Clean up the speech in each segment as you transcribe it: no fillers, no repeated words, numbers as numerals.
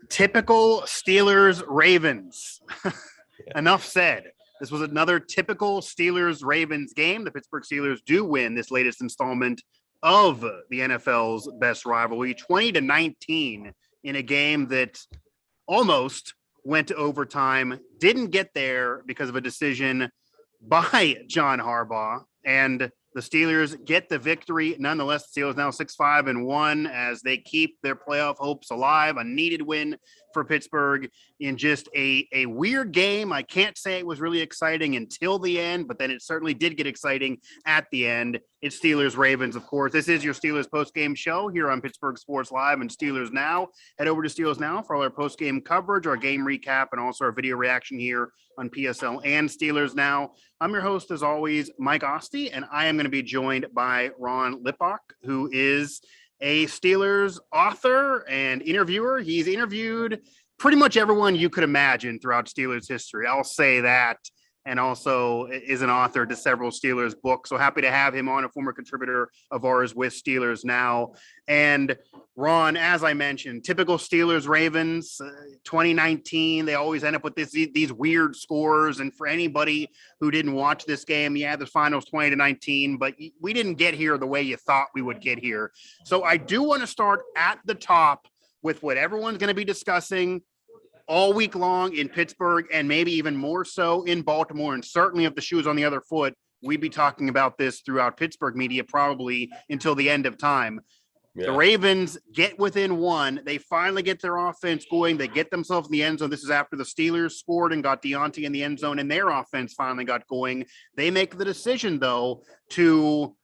Typical Steelers-Ravens. Enough said. This was another typical Steelers-Ravens game. The Pittsburgh Steelers do win this latest installment of the NFL's best rivalry, 20-19, in a game that almost went to overtime, didn't get there because of a decision by John Harbaugh, and the Steelers get the victory. Nonetheless, the Steelers now 6-5-1 as they keep their playoff hopes alive. A needed win for Pittsburgh in just a weird game. I can't say it was really exciting until the end, but then it certainly did get exciting at the end. It's Steelers-Ravens, of course. This is your Steelers postgame show here on Pittsburgh Sports Live and Steelers Now. Head over to Steelers Now for all our postgame coverage, our game recap, and also our video reaction here on PSL and Steelers Now. I'm your host, as always, Mike Asti, and I am going to be joined by Ron Lippock, who is a Steelers author and interviewer. He's interviewed pretty much everyone you could imagine throughout Steelers history. I'll say that. And also is an author to several Steelers books. So happy to have him on, a former contributor of ours with Steelers Now. And Ron, as I mentioned, typical Steelers Ravens, 2019, they always end up with these weird scores. And for anybody who didn't watch this game, yeah, the finals 20-19, but we didn't get here the way you thought we would get here. So I do want to start at the top with what everyone's going to be discussing all week long in Pittsburgh, and maybe even more so in Baltimore. And certainly if the shoe is on the other foot, we'd be talking about this throughout Pittsburgh media probably until the end of time. Yeah. The Ravens get within one. They finally get their offense going. They get themselves in the end zone. This is after the Steelers scored and got Deontay in the end zone, and their offense finally got going. They make the decision, though, to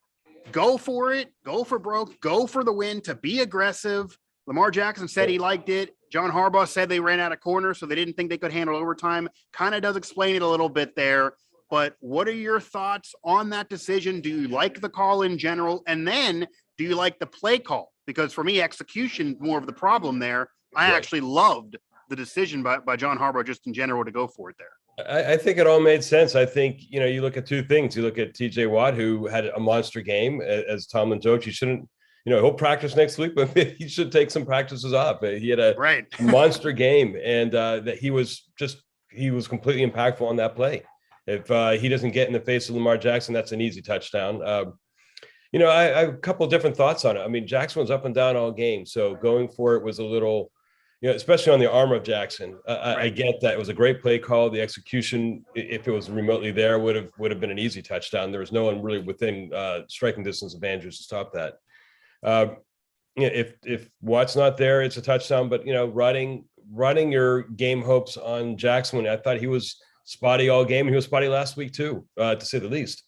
go for it, go for broke, go for the win, to be aggressive. Lamar Jackson said he liked it. John Harbaugh said they ran out of corners, so they didn't think they could handle overtime. Kind of does explain it a little bit there. But what are your thoughts on that decision? Do you like the call in general? And then do you like the play call? Because for me, execution more of the problem there. I actually loved the decision by John Harbaugh just in general to go for it there. I think it all made sense. I think, you look at two things. You look at TJ Watt, who had a monster game, as Tomlin joked. You shouldn't, he'll practice next week, but he should take some practices off. He had a monster game, and that he was completely impactful on that play. If he doesn't get in the face of Lamar Jackson, that's an easy touchdown. I have a couple of different thoughts on it. I mean, Jackson was up and down all game, so going for it was a little, especially on the arm of Jackson. I get that it was a great play call. The execution, if it was remotely there, would have been an easy touchdown. There was no one really within striking distance of Andrews to stop that. If Watt's not there, it's a touchdown. But riding your game hopes on Jackson, I thought he was spotty all game. He was spotty last week too, to say the least.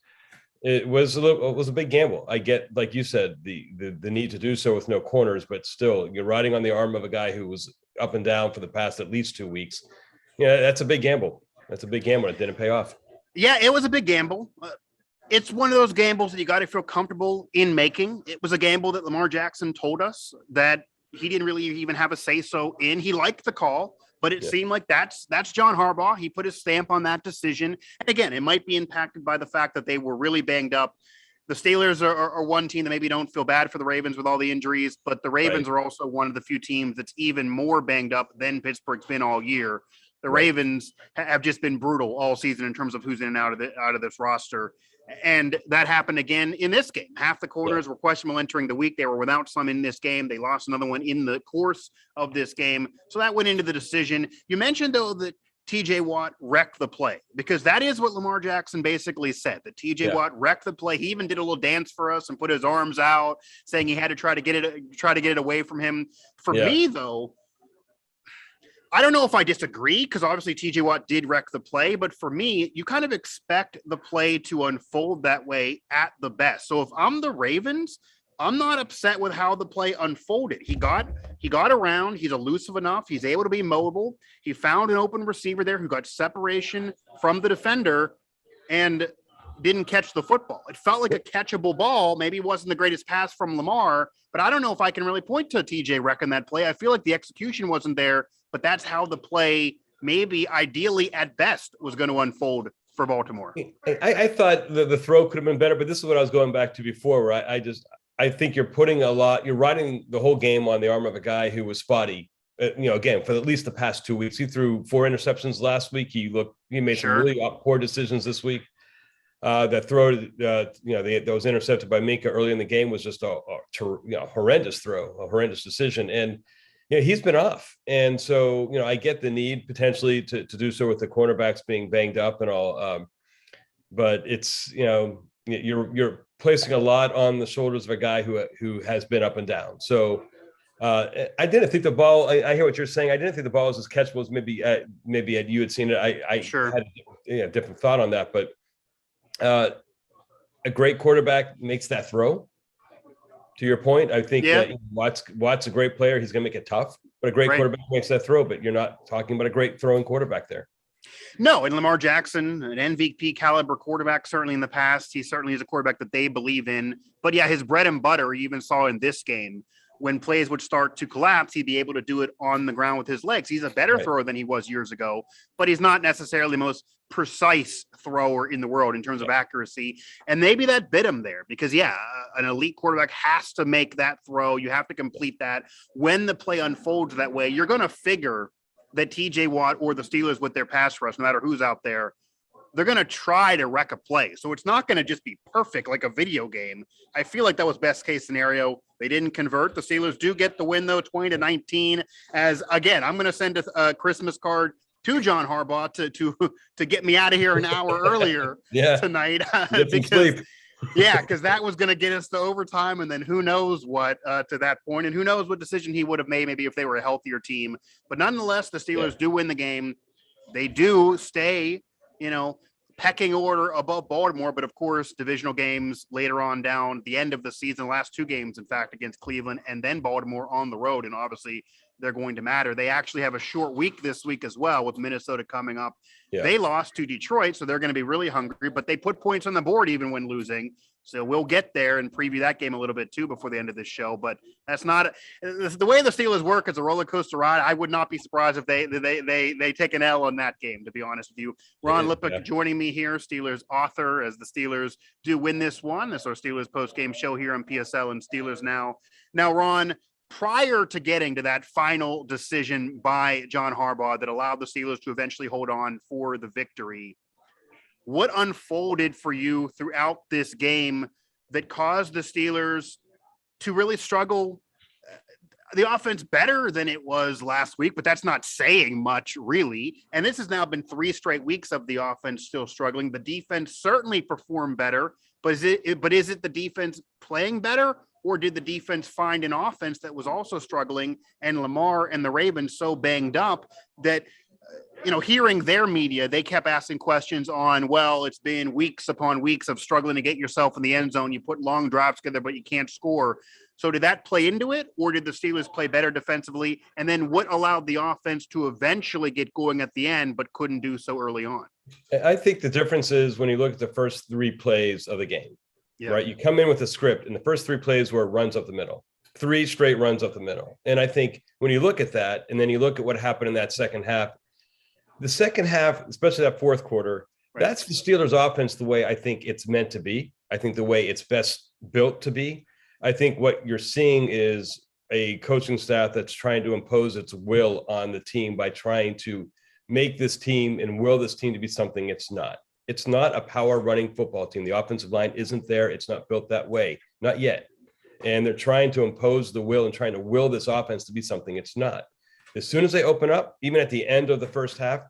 It was a big gamble. I get, like you said, the need to do so with no corners, but still, you're riding on the arm of a guy who was up and down for the past at least 2 weeks. That's a big gamble. That's a big gamble. It didn't pay off. Yeah, it was a big gamble. It's one of those gambles that you got to feel comfortable in making. It was a gamble that Lamar Jackson told us that he didn't really even have a say-so in. He liked the call, but it seemed like that's John Harbaugh. He put his stamp on that decision. And again, it might be impacted by the fact that they were really banged up. The Steelers are one team that maybe don't feel bad for the Ravens with all the injuries, but the Ravens are also one of the few teams that's even more banged up than Pittsburgh's been all year. The Ravens have just been brutal all season in terms of who's in and out of this roster. And that happened again in this game. Half the corners were questionable entering the week. They were without some in this game. They lost another one in the course of this game. So that went into the decision. You mentioned, though, that TJ Watt wrecked the play, because that is what Lamar Jackson basically said, that TJ Watt wrecked the play. He even did a little dance for us and put his arms out, saying he had to try to get it away from him. For me, though, I don't know if I disagree, because obviously TJ Watt did wreck the play, but for me, you kind of expect the play to unfold that way at the best. So if I'm the Ravens, I'm not upset with how the play unfolded. He got around. He's elusive enough. He's able to be mobile. He found an open receiver there who got separation from the defender and didn't catch the football. It felt like a catchable ball. Maybe it wasn't the greatest pass from Lamar, but I don't know if I can really point to TJ wrecking that play. I feel like the execution wasn't there, but that's how the play maybe ideally at best was going to unfold for Baltimore. I thought the throw could have been better, but this is what I was going back to before, where I think you're riding the whole game on the arm of a guy who was spotty. Again, for at least the past 2 weeks. He threw 4 interceptions last week. He made some really poor decisions this week. That throw, that was intercepted by Minka early in the game was just a horrendous throw, a horrendous decision. And, he's been off. And so, I get the need potentially to do so with the cornerbacks being banged up and all. But it's, you're placing a lot on the shoulders of a guy who has been up and down. So I didn't think the ball, I hear what you're saying. I didn't think the ball was as catchable as maybe you had seen it. I had a different thought on that, but a great quarterback makes that throw. To your point, I think that Watt's a great player. He's going to make it tough, but a great quarterback makes that throw. But you're not talking about a great throwing quarterback there. No, and Lamar Jackson, an MVP caliber quarterback, certainly in the past. He certainly is a quarterback that they believe in. But yeah, his bread and butter, you even saw in this game, when plays would start to collapse, he'd be able to do it on the ground with his legs. He's a better thrower than he was years ago, but he's not necessarily the most precise thrower in the world in terms of accuracy. And maybe that bit him there because, an elite quarterback has to make that throw. You have to complete that. When the play unfolds that way, you're going to figure that TJ Watt or the Steelers with their pass rush, no matter who's out there, they're going to try to wreck a play. So it's not going to just be perfect like a video game. I feel like that was best case scenario. They didn't convert. The Steelers do get the win, though, 20-19. As, again, I'm going to send a Christmas card to John Harbaugh to get me out of here an hour earlier tonight. Because that was going to get us to overtime, and then who knows what to that point, and who knows what decision he would have made maybe if they were a healthier team. But nonetheless, the Steelers do win the game. They do stay pecking order above Baltimore, but of course, divisional games later on down the end of the season, last 2 games, in fact, against Cleveland and then Baltimore on the road. And obviously they're going to matter. They actually have a short week this week as well with Minnesota coming up. Yeah. They lost to Detroit, so they're going to be really hungry, but they put points on the board even when losing. So we'll get there and preview that game a little bit too before the end of this show. But that's not the way the Steelers work as a roller coaster ride. I would not be surprised if they take an L on that game, to be honest with you. Ron Lippock joining me here, Steelers author, as the Steelers do win this one. This is our Steelers post-game show here on PSL and Steelers Now. Now, Ron, prior to getting to that final decision by John Harbaugh that allowed the Steelers to eventually hold on for the victory, what unfolded for you throughout this game that caused the Steelers to really struggle? The offense better than it was last week, but that's not saying much, really. And this has now been 3 straight weeks of the offense still struggling. The defense certainly performed better, but is it the defense playing better, or did the defense find an offense that was also struggling and Lamar and the Ravens so banged up that hearing their media, they kept asking questions on, well, it's been weeks upon weeks of struggling to get yourself in the end zone. You put long drives together, but you can't score. So did that play into it, or did the Steelers play better defensively? And then what allowed the offense to eventually get going at the end, but couldn't do so early on? I think the difference is when you look at the first 3 plays of the game, right? You come in with a script, and the first 3 plays were runs up the middle, 3 straight runs up the middle. And I think when you look at that, and then you look at what happened in that second half, the second half, especially that fourth quarter, that's the Steelers offense the way I think it's meant to be. I think the way it's best built to be. I think what you're seeing is a coaching staff that's trying to impose its will on the team by trying to make this team and will this team to be something it's not. It's not a power running football team. The offensive line isn't there. It's not built that way. Not yet. And they're trying to impose the will and trying to will this offense to be something it's not. As soon as they open up, even at the end of the first half,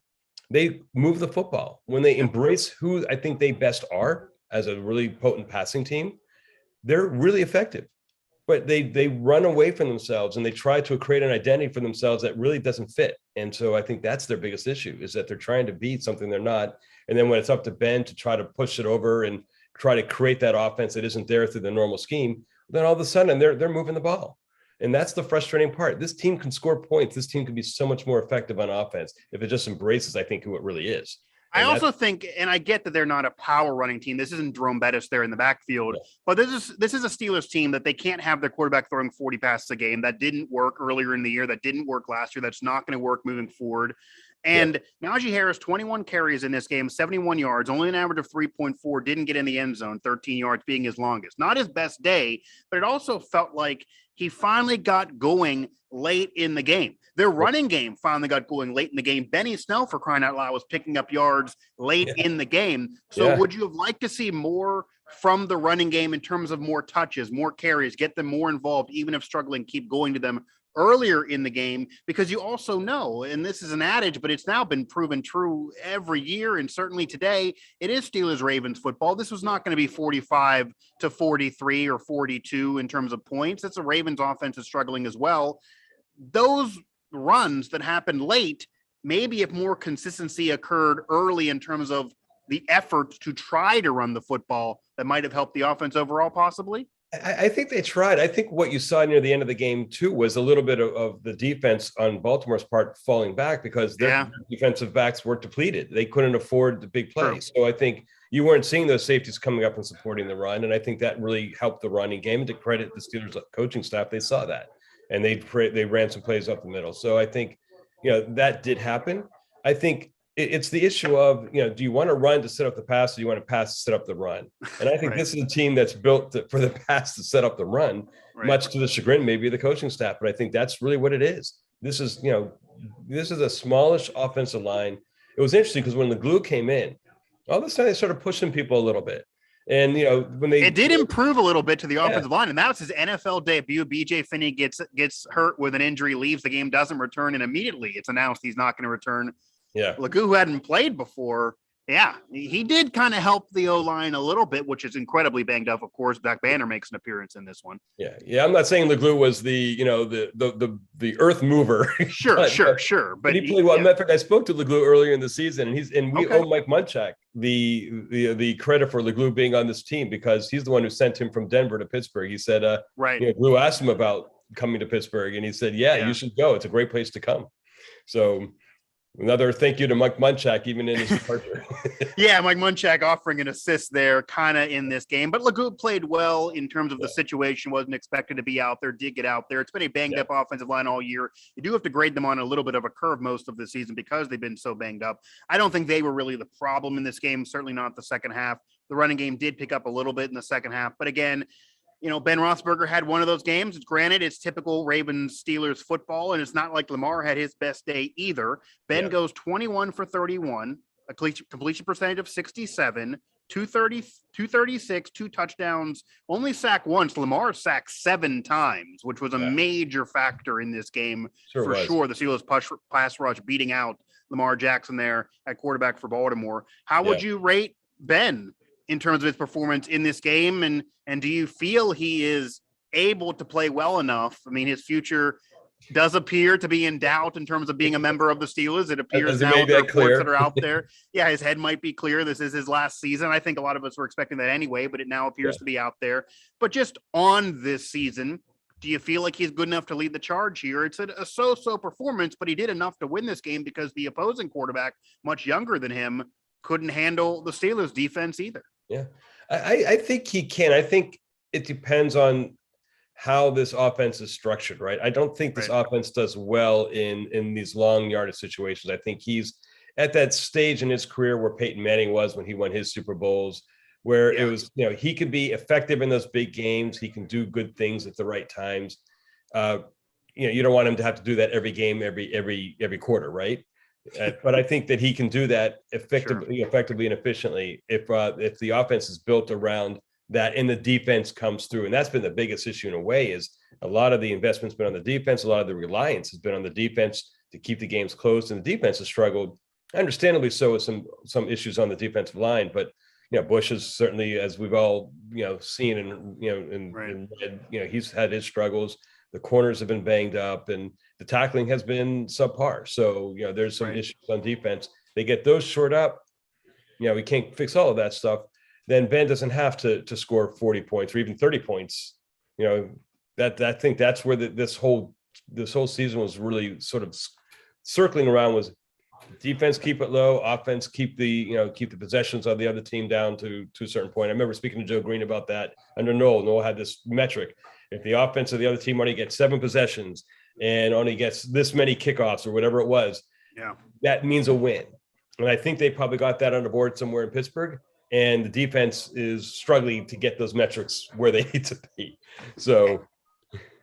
they move the football. When they embrace who I think they best are as a really potent passing team, they're really effective. But they run away from themselves and they try to create an identity for themselves that really doesn't fit. And so I think that's their biggest issue, is that they're trying to be something they're not. And then when it's up to Ben to try to push it over and try to create that offense that isn't there through the normal scheme, then all of a sudden they're moving the ball. And that's the frustrating part. This team can score points. This team can be so much more effective on offense if it just embraces, I think, who it really is. I also think, and I get that they're not a power running team. This isn't Jerome Bettis there in the backfield, but this is a Steelers team that they can't have their quarterback throwing 40 passes a game. That didn't work earlier in the year. That didn't work last year. That's not going to work moving forward. And Najee Harris, 21 carries in this game, 71 yards, only an average of 3.4, didn't get in the end zone, 13 yards being his longest. Not his best day, but it also felt like he finally got going late in the game. Their running game finally got going late in the game. Benny Snell, for crying out loud, was picking up yards late in the game. So would you have liked to see more from the running game in terms of more touches, more carries, get them more involved, even if struggling, keep going to them earlier in the game? Because you also know, and this is an adage, but it's now been proven true every year, and certainly today, it is Steelers-Ravens football. This was not going to be 45-43 or 42 in terms of points. It's a Ravens offense is struggling as well. Those runs that happened late, maybe if more consistency occurred early in terms of the effort to try to run the football, that might have helped the offense overall, possibly? I think they tried. I think what you saw near the end of the game, too, was a little bit of the defense on Baltimore's part falling back because their defensive backs were depleted. They couldn't afford the big play. So I think you weren't seeing those safeties coming up and supporting the run. And I think that really helped the running game. And to credit the Steelers coaching staff, they saw that. And they ran some plays up the middle. So I think, that did happen. I think it's the issue of, do you want to run to set up the pass, or do you want to pass to set up the run? And I think this is a team that's built for the pass to set up the run, much to the chagrin maybe of the coaching staff. But I think that's really what it is. This is a smallish offensive line. It was interesting because when the glue came in, all of a sudden they started pushing people a little bit. And it did improve a little bit to the offensive line, and that was his NFL debut. BJ Finney gets hurt with an injury, leaves the game, doesn't return, and immediately it's announced he's not going to return. Lagu, who hadn't played before, he did kind of help the O-line a little bit, which is incredibly banged up. Of course, Zach Banner makes an appearance in this one. I'm not saying Lagu was the earth mover. Sure. But he played well. In fact, I spoke to Lagu earlier in the season, and we owe Mike Munchak the credit for Lagu being on this team because he's the one who sent him from Denver to Pittsburgh. He said, Lagu asked him about coming to Pittsburgh, and he said, you should go. It's a great place to come. So another thank you to Mike Munchak, even in his departure. Mike Munchak offering an assist there kind of in this game. But Lagu played well in terms of the situation, wasn't expected to be out there, did get out there. It's been a banged-up offensive line all year. You do have to grade them on a little bit of a curve most of the season because they've been so banged up. I don't think they were really the problem in this game, certainly not the second half. The running game did pick up a little bit in the second half. But again, Ben Roethlisberger had one of those games. Granted, it's typical Ravens-Steelers football, and it's not like Lamar had his best day either. Ben goes 21 for 31, a completion percentage of 67, 236, 2 touchdowns, only sacked once. Lamar sacked 7 times, which was a major factor in this game for sure. The Steelers pass rush beating out Lamar Jackson there at quarterback for Baltimore. How would you rate Ben in terms of his performance in this game? And do you feel he is able to play well enough? I mean, his future does appear to be in doubt in terms of being a member of the Steelers. It appears now with the reports that are out there. His head might be clear. This is his last season. I think a lot of us were expecting that anyway, but it now appears to be out there. But just on this season, do you feel like he's good enough to lead the charge here? It's a so-so performance, but he did enough to win this game because the opposing quarterback, much younger than him, couldn't handle the Steelers defense either. I think he can. I think it depends on how this offense is structured, right? I don't think this offense does well in these long yardage situations. I think he's at that stage in his career where Peyton Manning was when he won his Super Bowls, where it was, he could be effective in those big games. He can do good things at the right times. You don't want him to have to do that every game, every quarter, right? But I think that he can do that effectively and efficiently if the offense is built around that and the defense comes through. And that's been the biggest issue in a way, is a lot of the investment's been on the defense. A lot of the reliance has been on the defense to keep the games closed. And the defense has struggled, understandably so, with some issues on the defensive line. But Bush is certainly, as we've all seen and read, he's had his struggles. The corners have been banged up, and the tackling has been subpar. So, there's some issues on defense. They get those shored up. We can't fix all of that stuff. Then Ben doesn't have to score 40 points or even 30 points. I think that's where this whole season was really sort of circling around, was defense keep it low, offense keep the possessions of the other team down to a certain point. I remember speaking to Joe Green about that under Noel. Noel had this metric: if the offense of the other team only gets 7 possessions and only gets this many kickoffs or whatever it was, that means a win. And I think they probably got that on the board somewhere in Pittsburgh. And the defense is struggling to get those metrics where they need to be. So,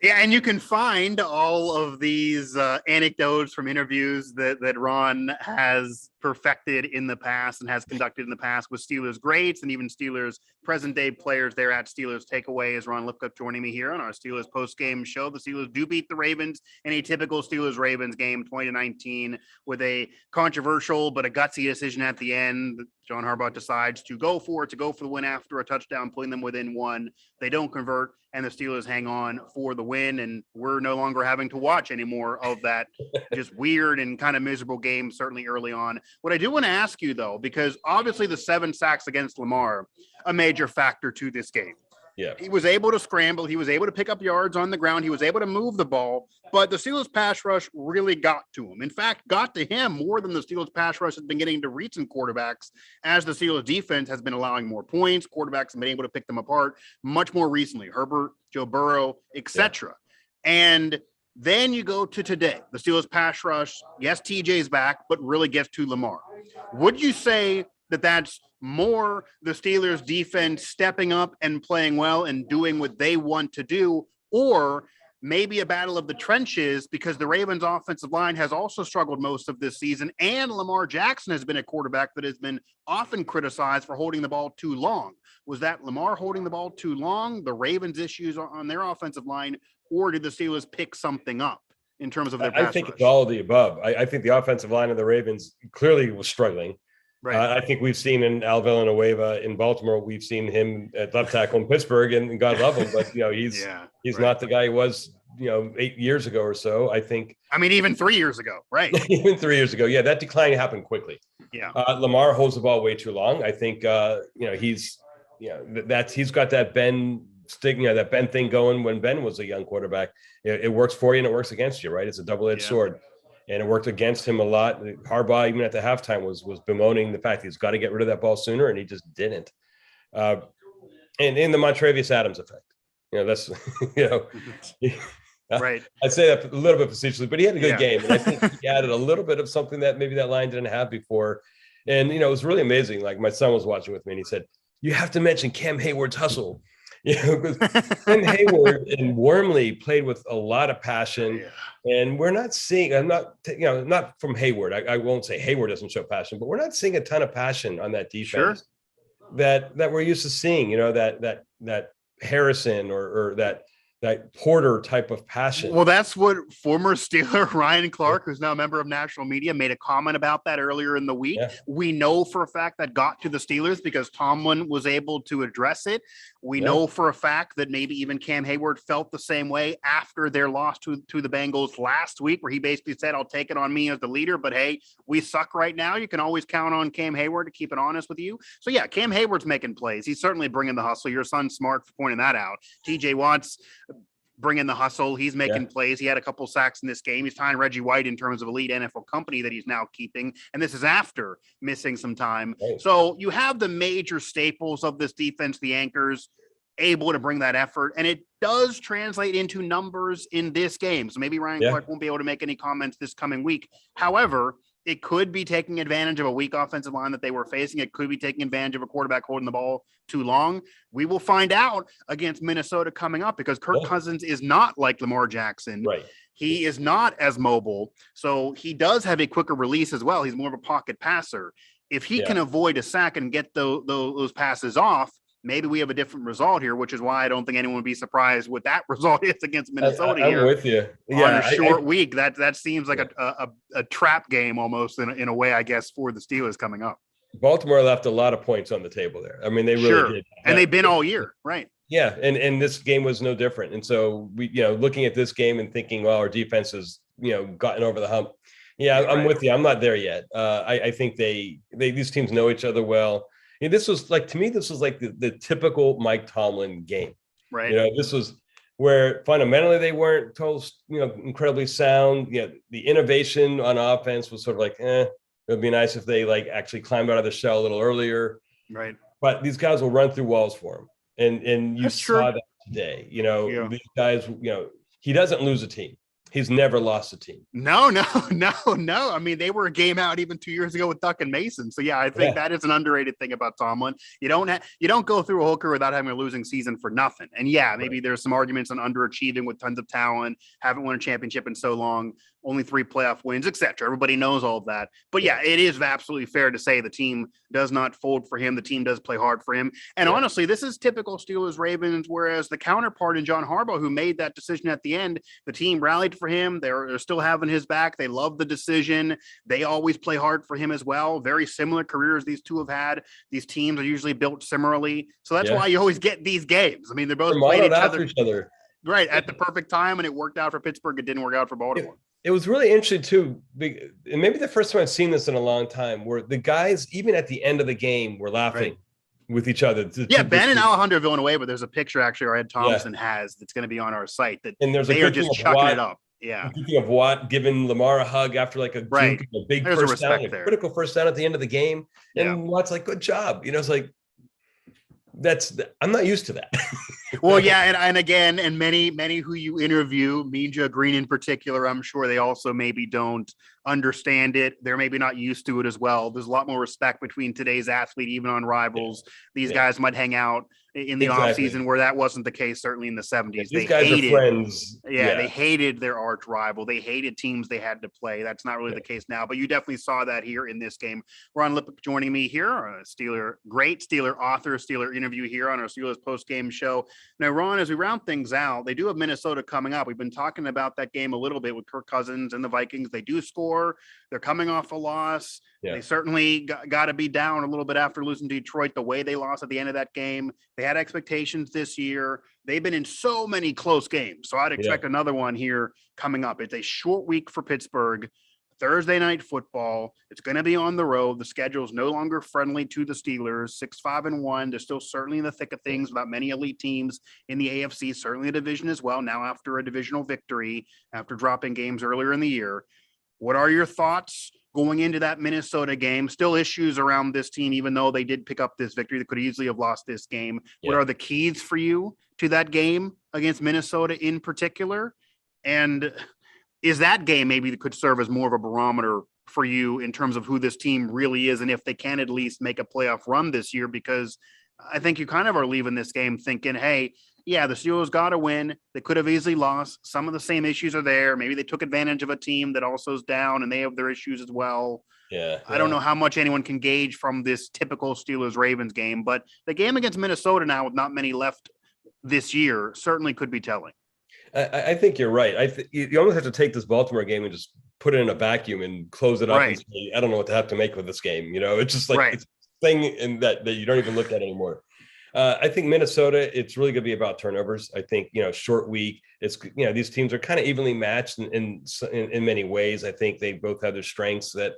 yeah, and you can find all of these anecdotes from interviews that Ron has perfected in the past and has conducted in the past with Steelers greats and even Steelers present-day players there at Steelers Takeaway. Ron Lippock joining me here on our Steelers post-game show. The Steelers do beat the Ravens in a typical Steelers-Ravens game, 2019, with a controversial but a gutsy decision at the end. John Harbaugh decides to go for the win after a touchdown, putting them within one. They don't convert, and the Steelers hang on for the win, and we're no longer having to watch any more of that just weird and kind of miserable game, certainly early on. What I do want to ask you, though, because obviously the 7 sacks against Lamar, a major factor to this game. Yeah, he was able to scramble. He was able to pick up yards on the ground. He was able to move the ball, but the Steelers pass rush really got to him. In fact, got to him more than the Steelers pass rush has been getting to recent quarterbacks, as the Steelers defense has been allowing more points. Quarterbacks have been able to pick them apart much more recently. Herbert, Joe Burrow, etc. And then you go to today. The Steelers pass rush, yes, TJ's back, but really gets to Lamar. Would you say that that's more the Steelers defense stepping up and playing well and doing what they want to do, or maybe a battle of the trenches because the Ravens offensive line has also struggled most of this season, and Lamar Jackson has been a quarterback that has been often criticized for holding the ball too long? Was that Lamar holding the ball too long, the Ravens' issues on their offensive line, or did the Steelers pick something up in terms of their pass I think rush? it's all of the above. I think the offensive line of the Ravens clearly was struggling. Right. I think we've seen in Al Villanueva in Baltimore, we've seen him at left tackle in Pittsburgh, and God love him, but he's not the guy he was 8 years ago or so. I think. I mean, even 3 years ago, right? Even 3 years ago, that decline happened quickly. Yeah. Lamar holds the ball way too long. I think he's he's got that Ben stigma, that Ben thing going when Ben was a young quarterback. It works for you and it works against you, right? It's a double-edged sword. And it worked against him a lot. Harbaugh, even at the halftime, was bemoaning the fact he's got to get rid of that ball sooner, and he just didn't. And in the Montrevious Adams effect, that's right. I say that a little bit facetiously, but he had a good game, and I think he added a little bit of something that maybe that line didn't have before. And it was really amazing. Like, my son was watching with me, and he said, "You have to mention Cam Hayward's hustle." Because Cam Hayward and Wormley played with a lot of passion, and we're not seeing. I'm not, not from Hayward. I won't say Hayward doesn't show passion, but we're not seeing a ton of passion on that defense that we're used to seeing. That Harrison or that Porter type of passion. Well, that's what former Steeler Ryan Clark, who's now a member of national media, made a comment about that earlier in the week. Yeah. We know for a fact that got to the Steelers because Tomlin was able to address it. We know for a fact that maybe even Cam Hayward felt the same way after their loss to the Bengals last week, where he basically said, "I'll take it on me as the leader, but hey, we suck right now. You can always count on Cam Hayward to keep it honest with you." So yeah, Cam Hayward's making plays. He's certainly bringing the hustle. Your son's smart for pointing that out. TJ Watt's bringing the hustle. He's making plays. He had a couple sacks in this game. He's tying Reggie White in terms of elite NFL company that he's now keeping. And this is after missing some time. Right. So you have the major staples of this defense, the anchors, able to bring that effort. And it does translate into numbers in this game. So maybe Ryan Clark won't be able to make any comments this coming week. However, it could be taking advantage of a weak offensive line that they were facing. It could be taking advantage of a quarterback holding the ball too long. We will find out against Minnesota coming up, because Kirk Cousins is not like Lamar Jackson. Right. He is not as mobile. So he does have a quicker release as well. He's more of a pocket passer. If he can avoid a sack and get those passes off, maybe we have a different result here, which is why I don't think anyone would be surprised what that result is against Minnesota here. I'm with you. On a short week. That seems like a trap game almost in a way, I guess, for the Steelers coming up. Baltimore left a lot of points on the table there. I mean, they really did. And they've been all year, right? Yeah, and this game was no different. And so we, looking at this game and thinking, well, our defense has, gotten over the hump. Yeah, I'm with you. I'm not there yet. I think these teams know each other well. This was like, to me, this was like the typical Mike Tomlin game, right? This was where fundamentally they weren't incredibly sound. The innovation on offense was sort of like, it would be nice if they actually climbed out of the shell a little earlier, right? But these guys will run through walls for him, and you saw that today. These guys, he doesn't lose a team. He's never lost a team. No. I mean, they were a game out even 2 years ago with Duck and Mason. So yeah, I think that is an underrated thing about Tomlin. You don't go through a whole career without having a losing season for nothing. And yeah, maybe there's some arguments on underachieving with tons of talent, haven't won a championship in so long, only 3 playoff wins, etc. Everybody knows all of that. But yeah, it is absolutely fair to say the team does not fold for him. The team does play hard for him. And honestly, this is typical Steelers Ravens, whereas the counterpart in John Harbaugh, who made that decision at the end, the team rallied for him. They're still having his back. They love the decision. They always play hard for him as well. Very similar careers these two have had. These teams are usually built similarly. So that's why you always get these games. I mean, they're both played each other right at the perfect time, and it worked out for Pittsburgh. It didn't work out for Baltimore. It was really interesting too, and maybe the first time I've seen this in a long time, where the guys, even at the end of the game, were laughing with each other. Ben and Alejandro Villanueva, there's a picture actually our Ed Thompson has that's going to be on our site that they are just chucking it up. Yeah. Thinking of Watt giving Lamar a hug after like a big first down, critical first down at the end of the game. And Watt's like, good job. It's like, I'm not used to that. Well, and again, and many who you interview, Minja Green in particular, I'm sure they also maybe don't understand it. They're maybe not used to it as well. There's a lot more respect between today's athlete, even on rivals. These guys might hang out in the off season where that wasn't the case, certainly in the 70s. These guys are friends. They hated their arch rival. They hated teams they had to play. That's not really the case now, but you definitely saw that here in this game. Ron Lippock joining me here, a great Steeler author, Steeler interview here on our Steelers post-game show. Now, Ron, as we round things out, they do have Minnesota coming up. We've been talking about that game a little bit with Kirk Cousins and the Vikings. They do score. They're coming off a loss. Yeah. They certainly got to be down a little bit after losing to Detroit, the way they lost at the end of that game. They had expectations this year. They've been in so many close games. So I'd expect another one here coming up. It's a short week for Pittsburgh. Thursday night football. It's going to be on the road. The schedule is no longer friendly to the Steelers. 6-5-1. They're still certainly in the thick of things without many elite teams in the AFC, certainly a division as well. Now after a divisional victory, after dropping games earlier in the year. What are your thoughts going into that Minnesota game? Still issues around this team, even though they did pick up this victory. They could easily have lost this game. What are the keys for you to that game against Minnesota in particular? And is that game maybe that could serve as more of a barometer for you in terms of who this team really is and if they can at least make a playoff run this year? Because I think you kind of are leaving this game thinking, hey, the Steelers got to win. They could have easily lost. Some of the same issues are there. Maybe they took advantage of a team that also is down and they have their issues as well. I don't know how much anyone can gauge from this typical Steelers-Ravens game, but the game against Minnesota now with not many left this year certainly could be telling. I think you're right. You almost have to take this Baltimore game and just put it in a vacuum and close it up. And say, I don't know what to have to make with this game. It's just like it's a thing in that you don't even look at anymore. I think Minnesota, it's really going to be about turnovers. I think, short week. It's, these teams are kind of evenly matched in many ways. I think they both have their strengths that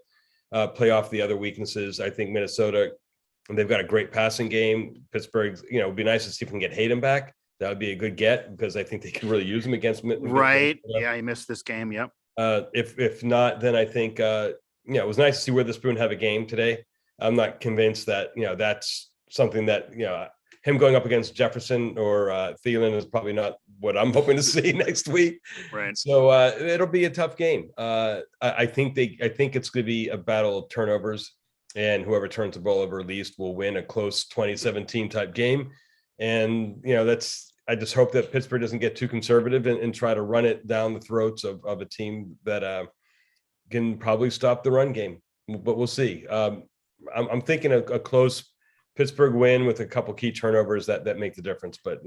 play off the other weaknesses. I think Minnesota, they've got a great passing game. Pittsburgh, it'd be nice to see if we can get Hayden back. That would be a good get because I think they can really use him against. He missed this game. Yep. If not, then I think, it was nice to see Witherspoon have a game today. I'm not convinced that, that's something that, him going up against Jefferson or Thielen is probably not what I'm hoping to see next week. Right. So it'll be a tough game. I think it's going to be a battle of turnovers, and whoever turns the ball over least will win a close 2017 type game. And, I just hope that Pittsburgh doesn't get too conservative and try to run it down the throats of a team that can probably stop the run game, but we'll see. I'm thinking a close Pittsburgh win with a couple key turnovers that make the difference. But,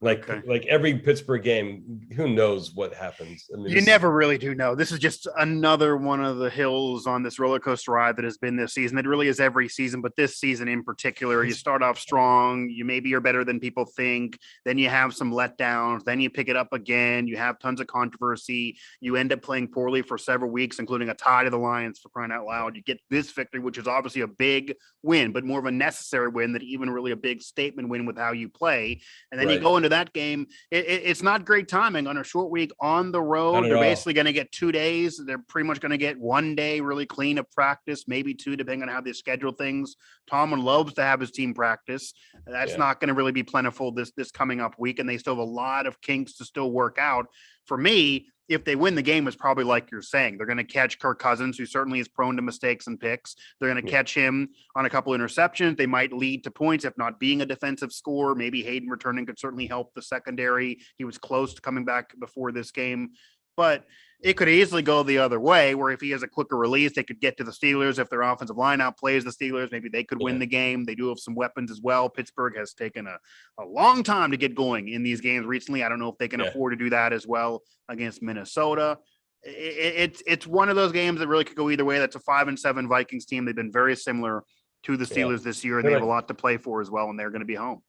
like every Pittsburgh game, who knows what happens? I mean, you never really do know. This is just another one of the hills on this roller coaster ride that has been this season. It really is every season, but this season in particular, you start off strong. Maybe you're better than people think. Then you have some letdowns. Then you pick it up again. You have tons of controversy. You end up playing poorly for several weeks, including a tie to the Lions, for crying out loud. You get this victory, which is obviously a big win, but more of a necessary win than even really a big statement win with how you play. And then you go into that game. It's not great timing on a short week on the road. They're basically going to get 2 days. They're pretty much going to get 1 day really clean of practice, maybe 2, depending on how they schedule things. Tomlin loves to have his team practice. That's not going to really be plentiful this coming up week, and they still have a lot of kinks to still work out. For me, if they win the game, it's probably like you're saying. They're going to catch Kirk Cousins, who certainly is prone to mistakes and picks. They're going to catch him on a couple interceptions. They might lead to points, if not being a defensive score. Maybe Hayden returning could certainly help the secondary. He was close to coming back before this game. But it could easily go the other way, where if he has a quicker release, they could get to the Steelers. If their offensive line outplays the Steelers, maybe they could win the game. They do have some weapons as well. Pittsburgh has taken a long time to get going in these games recently. I don't know if they can afford to do that as well against Minnesota. It's one of those games that really could go either way. That's a 5-7 Vikings team. They've been very similar to the Steelers this year, and they have a lot to play for as well, and they're going to be home.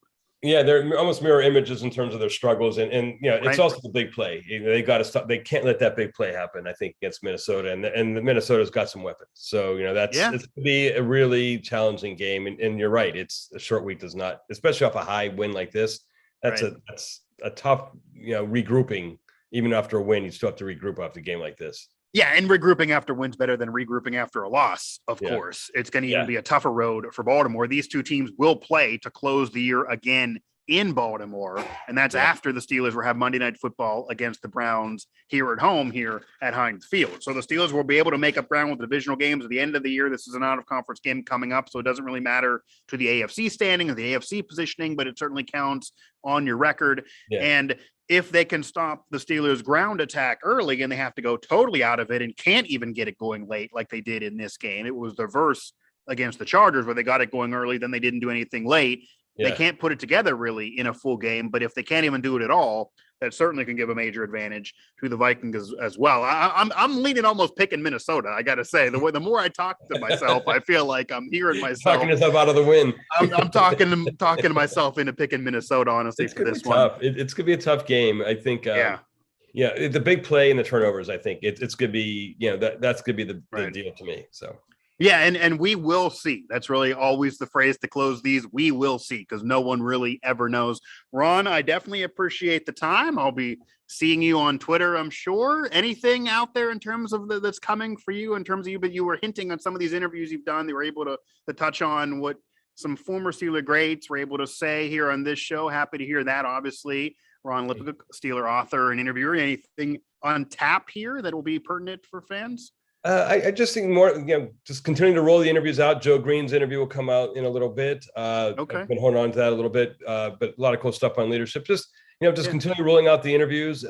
Yeah, they're almost mirror images in terms of their struggles, and it's also the big play. They got to stop. They can't let that big play happen, I think, against Minnesota, and the Minnesota's got some weapons. So it's going to be a really challenging game. And you're right, it's a short week does not, especially off a high win like this. That's a tough regrouping. Even after a win, you still have to regroup after a game like this. Yeah, and regrouping after wins better than regrouping after a loss, of course. It's going to even be a tougher road for Baltimore. These two teams will play to close the year again in Baltimore, and that's after the Steelers will have Monday Night Football against the Browns here at home here at Heinz Field. So the Steelers will be able to make up ground with the divisional games at the end of the year. This is an out-of-conference game coming up, so it doesn't really matter to the AFC standing or the AFC positioning, but it certainly counts on your record. Yeah. And if they can stop the Steelers' ground attack early and they have to go totally out of it and can't even get it going late like they did in this game, it was the reverse against the Chargers where they got it going early, then they didn't do anything late. They can't put it together really in a full game, but if they can't even do it at all, that certainly can give a major advantage to the Vikings as well. I'm leaning almost picking Minnesota. I got to say, the more I talk to myself, I feel like I'm hearing myself talking yourself out of the win. I'm talking to myself into picking Minnesota. Honestly, it's for this one, it's gonna be a tough game. I think. The big play and the turnovers. I think it's gonna be that's gonna be the deal to me. So. Yeah, and we will see. That's really always the phrase to close these. We will see, because no one really ever knows. Ron, I definitely appreciate the time. I'll be seeing you on Twitter, I'm sure. Anything out there in terms of that's coming for you in terms of you, but you were hinting on some of these interviews you've done. They were able to touch on what some former Steeler greats were able to say here on this show. Happy to hear that, obviously. Ron Lippock, Steeler author and interviewer. Anything on tap here that will be pertinent for fans? I just think more, just continuing to roll the interviews out. Joe Green's interview will come out in a little bit. I've been holding on to that a little bit, but a lot of cool stuff on leadership. Just continue rolling out the interviews.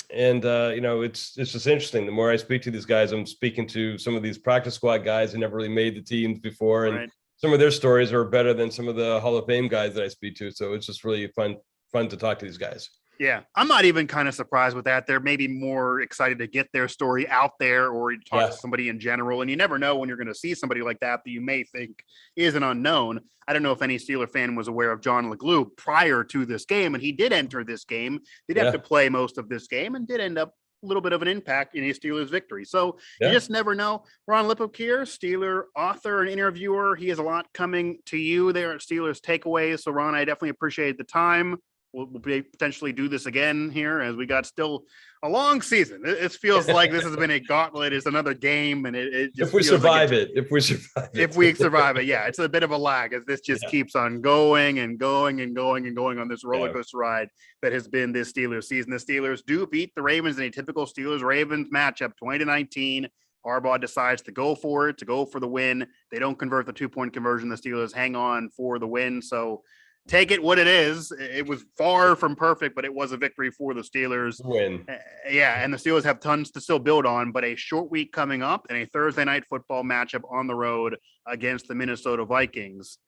It's just interesting. The more I speak to these guys, I'm speaking to some of these practice squad guys who never really made the teams before. And some of their stories are better than some of the Hall of Fame guys that I speak to. So it's just really fun to talk to these guys. Yeah, I'm not even kind of surprised with that. They're maybe more excited to get their story out there or talk to somebody in general. And you never know when you're going to see somebody like that you may think is an unknown. I don't know if any Steeler fan was aware of John LeGlue prior to this game, and he did enter this game, did have to play most of this game, and did end up a little bit of an impact in a Steelers victory. So you just never know. Ron Lippock here, Steeler author and interviewer. He has a lot coming to you there at Steelers Takeaways. So Ron, I definitely appreciate the time. We'll potentially do this again here as we got still a long season. It feels like this has been a gauntlet. It's another game, and it just if we survive it, it's a bit of a lag as this just keeps on going and going and going and going on this roller coaster ride that has been this Steelers season. The Steelers do beat the Ravens in a typical Steelers-Ravens matchup, 2019. Harbaugh decides to go for it, to go for the win. They don't convert the 2-point conversion. The Steelers hang on for the win. So take it what it is. It was far from perfect, but it was a victory for the Steelers. Win. And the Steelers have tons to still build on, but a short week coming up and a Thursday night football matchup on the road against the Minnesota Vikings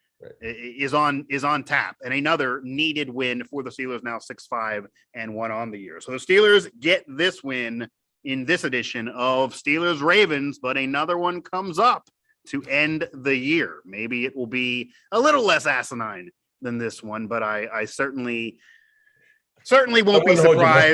is on tap, and another needed win for the Steelers, now 6-5-1 on the year. So the Steelers get this win in this edition of Steelers Ravens, but another one comes up to end the year. Maybe it will be a little less asinine than this one, but I certainly won't be surprised